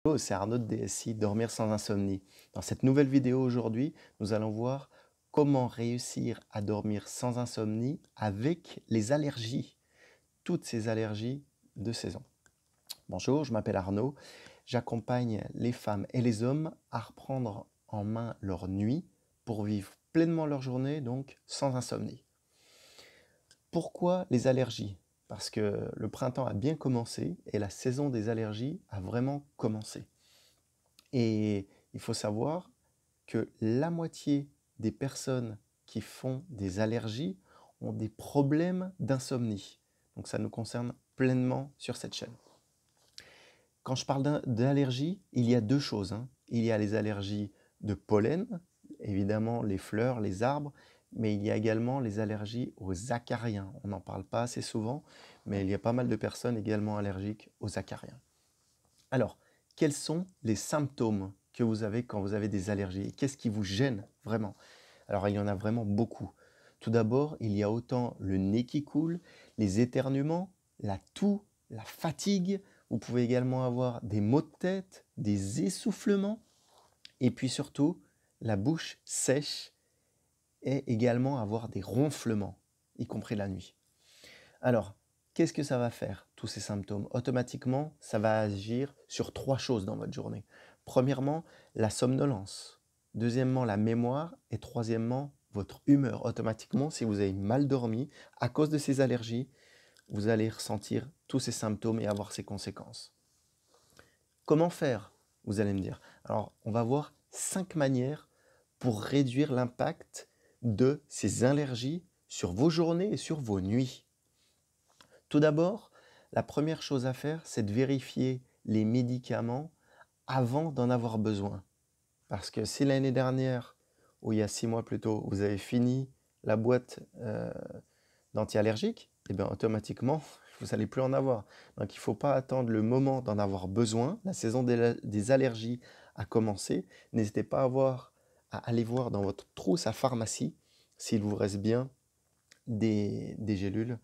Hello, c'est Arnaud de DSI, Dormir sans insomnie. Dans cette nouvelle vidéo aujourd'hui, nous allons voir comment réussir à dormir sans insomnie avec les allergies, toutes ces allergies de saison. Bonjour, je m'appelle Arnaud, j'accompagne les femmes et les hommes à reprendre en main leur nuit pour vivre pleinement leur journée, donc sans insomnie. Pourquoi les allergies? Parce que le printemps a bien commencé et la saison des allergies a vraiment commencé. Et il faut savoir que la moitié des personnes qui font des allergies ont des problèmes d'insomnie. Donc ça nous concerne pleinement sur cette chaîne. Quand je parle d'allergie, il y a deux choses. Il y a les allergies de pollen, évidemment les fleurs, les arbres, mais il y a également les allergies aux acariens. On n'en parle pas assez souvent, mais il y a pas mal de personnes également allergiques aux acariens. Alors, quels sont les symptômes que vous avez quand vous avez des allergies? Qu'est-ce qui vous gêne vraiment? Alors, il y en a vraiment beaucoup. Tout d'abord, il y a autant le nez qui coule, les éternuements, la toux, la fatigue. Vous pouvez également avoir des maux de tête, des essoufflements, et puis surtout, la bouche sèche et également avoir des ronflements, y compris la nuit. Alors, qu'est-ce que ça va faire, tous ces symptômes? Automatiquement, ça va agir sur trois choses dans votre journée. Premièrement, la somnolence. Deuxièmement, la mémoire. Et troisièmement, votre humeur. Automatiquement, si vous avez mal dormi, à cause de ces allergies, vous allez ressentir tous ces symptômes et avoir ces conséquences. Comment faire? Vous allez me dire. Alors, on va voir 5 manières pour réduire l'impact de ces allergies sur vos journées et sur vos nuits. Tout d'abord, la première chose à faire, c'est de vérifier les médicaments avant d'en avoir besoin. Parce que si l'année dernière, ou il y a 6 mois plus tôt, vous avez fini la boîte d'anti-allergiques, et bien automatiquement, vous n'allez plus en avoir. Donc il ne faut pas attendre le moment d'en avoir besoin. La saison des allergies a commencé. N'hésitez pas à aller voir dans votre trousse à pharmacie s'il vous reste bien des gélules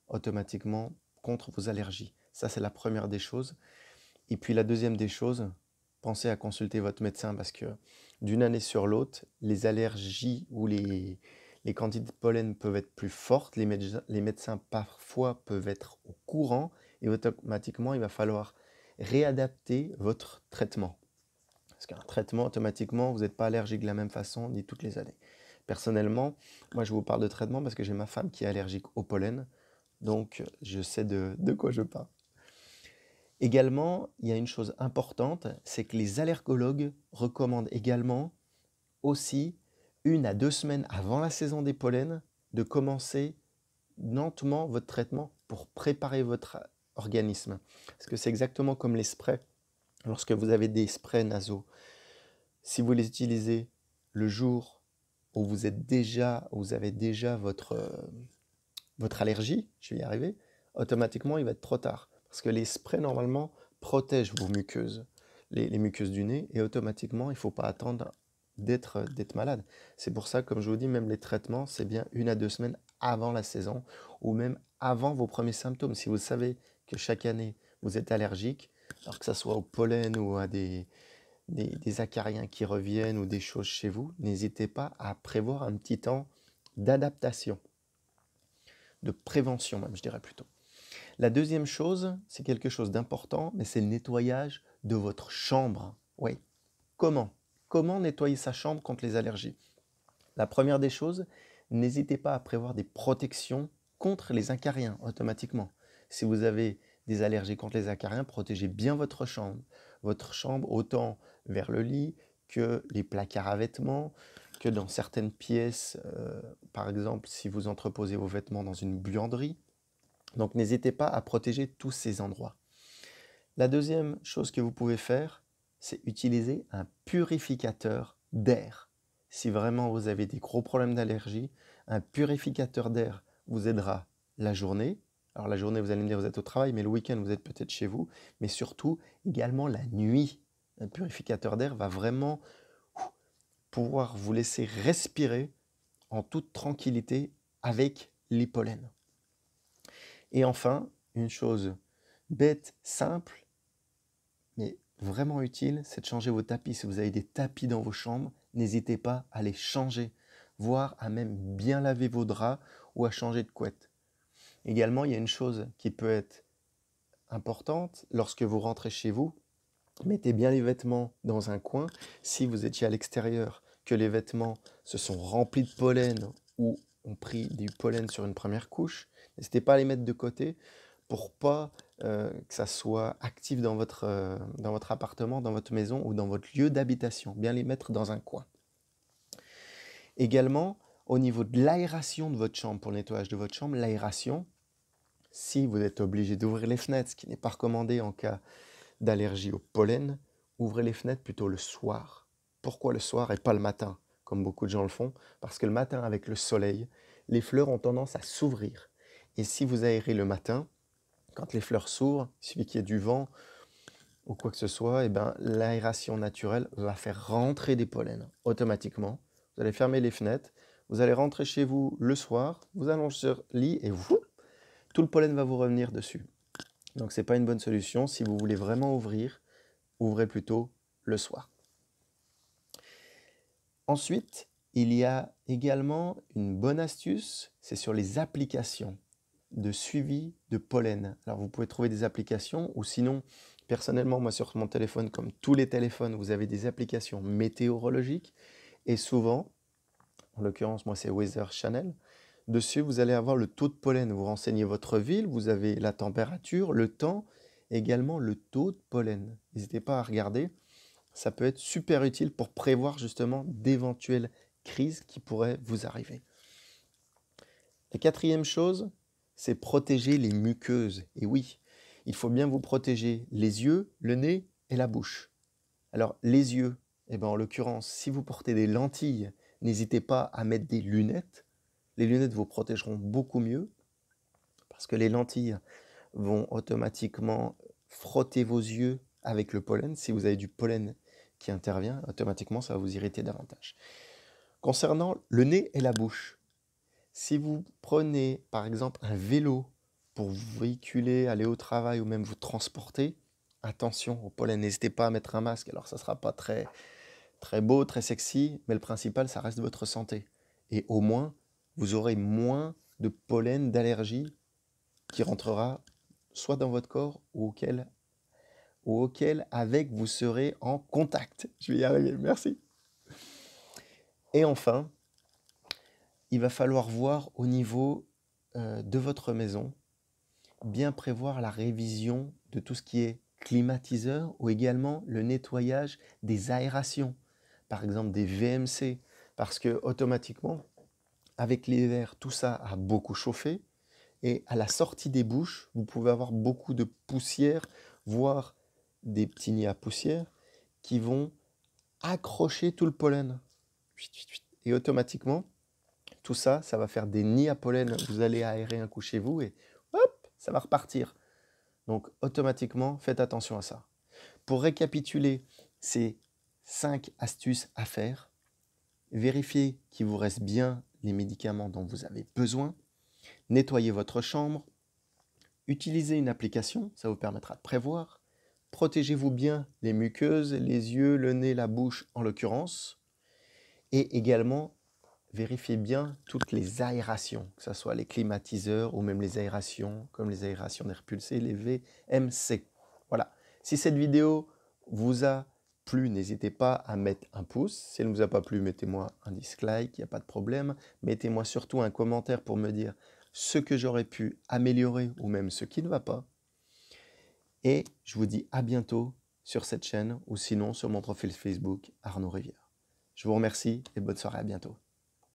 automatiquement contre vos allergies. Ça, c'est la première des choses. Et puis la deuxième des choses, pensez à consulter votre médecin parce que d'une année sur l'autre, les allergies ou les quantités de pollen peuvent être plus fortes. Les médecins parfois peuvent être au courant et automatiquement, il va falloir réadapter votre traitement. Parce qu'un traitement, automatiquement, vous n'êtes pas allergique de la même façon ni toutes les années. Personnellement, moi, je vous parle de traitement parce que j'ai ma femme qui est allergique au pollen. Donc, je sais de quoi je parle. Également, il y a une chose importante, c'est que les allergologues recommandent également aussi 1 à 2 semaines avant la saison des pollens de commencer lentement votre traitement pour préparer votre organisme. Parce que c'est exactement comme les sprays. Lorsque vous avez des sprays nasaux, si vous les utilisez le jour où vous avez déjà votre allergie, je vais y arriver, automatiquement, il va être trop tard. Parce que les sprays, normalement, protègent vos muqueuses, les muqueuses du nez, et automatiquement, il ne faut pas attendre d'être malade. C'est pour ça, comme je vous dis, même les traitements, c'est bien 1 à 2 semaines avant la saison, ou même avant vos premiers symptômes. Si vous savez que chaque année, vous êtes allergique, alors que ce soit au pollen ou à des acariens qui reviennent ou des choses chez vous, n'hésitez pas à prévoir un petit temps d'adaptation, de prévention même, je dirais plutôt. La deuxième chose, c'est quelque chose d'important, mais c'est le nettoyage de votre chambre. Oui. Comment? Comment nettoyer sa chambre contre les allergies? La première des choses, n'hésitez pas à prévoir des protections contre les acariens automatiquement. Si vous avez des allergies contre les acariens, protégez bien votre chambre. Votre chambre autant vers le lit que les placards à vêtements, que dans certaines pièces, par exemple si vous entreposez vos vêtements dans une buanderie. Donc n'hésitez pas à protéger tous ces endroits. La deuxième chose que vous pouvez faire, c'est utiliser un purificateur d'air. Si vraiment vous avez des gros problèmes d'allergie, un purificateur d'air vous aidera la journée. Alors la journée, vous allez me dire, vous êtes au travail, mais le week-end, vous êtes peut-être chez vous. Mais surtout, également la nuit. Un purificateur d'air va vraiment pouvoir vous laisser respirer en toute tranquillité avec les pollens. Et enfin, une chose bête, simple, mais vraiment utile, c'est de changer vos tapis. Si vous avez des tapis dans vos chambres, n'hésitez pas à les changer, voire à même bien laver vos draps ou à changer de couette. Également, il y a une chose qui peut être importante lorsque vous rentrez chez vous. Mettez bien les vêtements dans un coin. Si vous étiez à l'extérieur, que les vêtements se sont remplis de pollen ou ont pris du pollen sur une première couche, n'hésitez pas à les mettre de côté pour pas que ça soit actif dans votre appartement, dans votre maison ou dans votre lieu d'habitation. Bien les mettre dans un coin. Également, au niveau de l'aération de votre chambre, pour le nettoyage de votre chambre, l'aération, si vous êtes obligé d'ouvrir les fenêtres, ce qui n'est pas recommandé en cas d'allergie au pollen, ouvrez les fenêtres plutôt le soir. Pourquoi le soir et pas le matin, comme beaucoup de gens le font? Parce que le matin, avec le soleil, les fleurs ont tendance à s'ouvrir. Et si vous aérez le matin, quand les fleurs s'ouvrent, il suffit qu'il y ait du vent ou quoi que ce soit, et ben, l'aération naturelle va faire rentrer des pollens automatiquement. Vous allez fermer les fenêtres, vous allez rentrer chez vous le soir, vous allongez sur le lit et tout le pollen va vous revenir dessus. Donc ce n'est pas une bonne solution. Si vous voulez vraiment ouvrir, ouvrez plutôt le soir. Ensuite, il y a également une bonne astuce, c'est sur les applications de suivi de pollen. Alors vous pouvez trouver des applications ou sinon, personnellement, moi sur mon téléphone, comme tous les téléphones, vous avez des applications météorologiques et souvent, en l'occurrence moi c'est Weather Channel, dessus vous allez avoir le taux de pollen. Vous renseignez votre ville, vous avez la température, le temps, également le taux de pollen. N'hésitez pas à regarder, ça peut être super utile pour prévoir justement d'éventuelles crises qui pourraient vous arriver. La quatrième chose, c'est protéger les muqueuses. Et oui, il faut bien vous protéger les yeux, le nez et la bouche. Alors les yeux, eh ben, en l'occurrence, si vous portez des lentilles, n'hésitez pas à mettre des lunettes. Les lunettes vous protégeront beaucoup mieux parce que les lentilles vont automatiquement frotter vos yeux avec le pollen. Si vous avez du pollen qui intervient, automatiquement ça va vous irriter davantage. Concernant le nez et la bouche, si vous prenez par exemple un vélo pour vous véhiculer, aller au travail ou même vous transporter, attention au pollen, n'hésitez pas à mettre un masque. Alors ça ne sera pas très, très beau, très sexy, mais le principal, ça reste votre santé. Et au moins, vous aurez moins de pollen, d'allergie qui rentrera soit dans votre corps ou auquel avec vous serez en contact. Je vais y arriver, merci. Et enfin, il va falloir voir au niveau de votre maison, bien prévoir la révision de tout ce qui est climatiseur ou également le nettoyage des aérations, par exemple des VMC, parce que automatiquement, avec l'hiver, tout ça a beaucoup chauffé et à la sortie des bouches, vous pouvez avoir beaucoup de poussière, voire des petits nids à poussière qui vont accrocher tout le pollen. Et automatiquement, tout ça, ça va faire des nids à pollen. Vous allez aérer un coup chez vous et hop, ça va repartir. Donc automatiquement, faites attention à ça. Pour récapituler ces 5 astuces à faire, vérifiez qu'il vous reste bien les médicaments dont vous avez besoin, nettoyez votre chambre, utilisez une application, ça vous permettra de prévoir, protégez-vous bien les muqueuses, les yeux, le nez, la bouche en l'occurrence, et également vérifiez bien toutes les aérations, que ce soit les climatiseurs ou même les aérations, comme les aérations d'air pulsé, les VMC. Voilà. Si cette vidéo vous a plu, n'hésitez pas à mettre un pouce. Si elle ne vous a pas plu, mettez-moi un dislike, il n'y a pas de problème. Mettez-moi surtout un commentaire pour me dire ce que j'aurais pu améliorer ou même ce qui ne va pas. Et je vous dis à bientôt sur cette chaîne ou sinon sur mon profil Facebook Arnaud Rivière. Je vous remercie et bonne soirée, à bientôt.